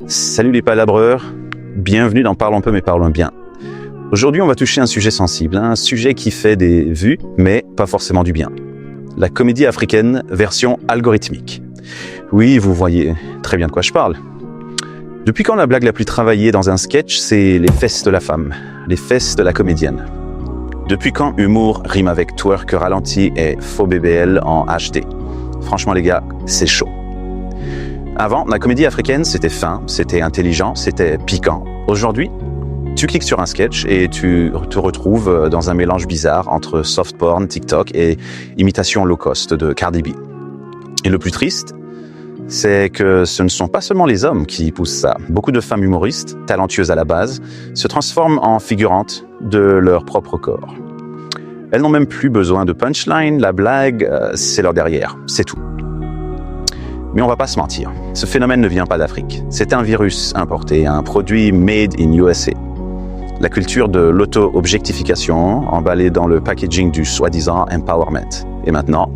Salut les palabreurs, bienvenue dans Parlons peu mais parlons bien. Aujourd'hui on va toucher un sujet sensible, un sujet qui fait des vues mais pas forcément du bien. La comédie africaine version algorithmique. Oui, vous voyez très bien de quoi je parle. Depuis quand la blague la plus travaillée dans un sketch, c'est les fesses de la femme, les fesses de la comédienne? Depuis quand humour rime avec twerk ralenti et faux BBL en HD? Franchement les gars, c'est chaud. Avant, la comédie africaine, c'était fin, c'était intelligent, c'était piquant. Aujourd'hui, tu cliques sur un sketch et tu te retrouves dans un mélange bizarre entre soft porn, TikTok et imitation low cost de Cardi B. Et le plus triste, c'est que ce ne sont pas seulement les hommes qui poussent ça. Beaucoup de femmes humoristes, talentueuses à la base, se transforment en figurantes de leur propre corps. Elles n'ont même plus besoin de punchline, la blague, c'est leur derrière, c'est tout. Mais on va pas se mentir, ce phénomène ne vient pas d'Afrique. C'est un virus importé, un produit made in USA. La culture de l'auto-objectification emballée dans le packaging du soi-disant empowerment. Et maintenant,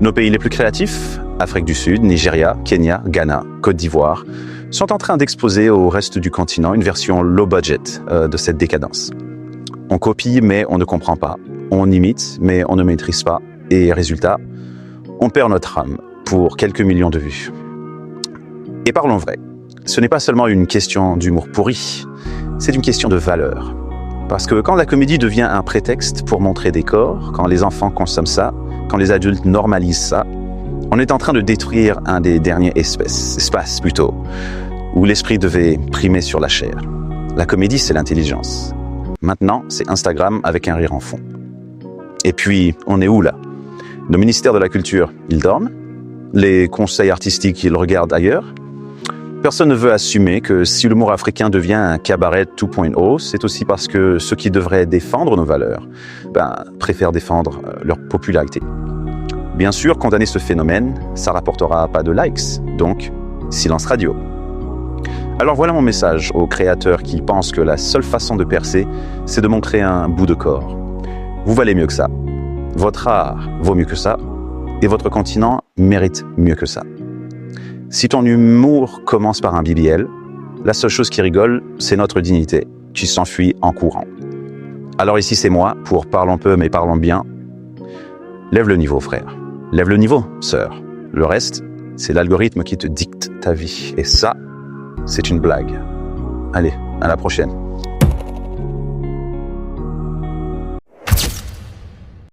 nos pays les plus créatifs, Afrique du Sud, Nigeria, Kenya, Ghana, Côte d'Ivoire, sont en train d'exposer au reste du continent une version low budget de cette décadence. On copie mais on ne comprend pas. On imite mais on ne maîtrise pas. Et résultat, on perd notre âme pour quelques millions de vues. Et parlons vrai, ce n'est pas seulement une question d'humour pourri, c'est une question de valeur. Parce que quand la comédie devient un prétexte pour montrer des corps, quand les enfants consomment ça, quand les adultes normalisent ça, on est en train de détruire un des derniers espaces plutôt, où l'esprit devait primer sur la chair. La comédie, c'est l'intelligence. Maintenant, c'est Instagram avec un rire en fond. Et puis, on est où là? Nos ministères de la Culture, ils dorment? Les conseils artistiques, ils regardent ailleurs? Personne ne veut assumer que si l'humour africain devient un cabaret 2.0, c'est aussi parce que ceux qui devraient défendre nos valeurs préfèrent défendre leur popularité. Bien sûr, condamner ce phénomène, ça rapportera pas de likes, donc silence radio. Alors voilà mon message aux créateurs qui pensent que la seule façon de percer, c'est de montrer un bout de corps. Vous valez mieux que ça. Votre art vaut mieux que ça. Et votre continent mérite mieux que ça. Si ton humour commence par un BBL, la seule chose qui rigole, c'est notre dignité, qui s'enfuit en courant. Alors ici c'est moi, pour Parlons peu mais parlons bien. Lève le niveau frère, lève le niveau sœur. Le reste, c'est l'algorithme qui te dicte ta vie. Et ça, c'est une blague. Allez, à la prochaine.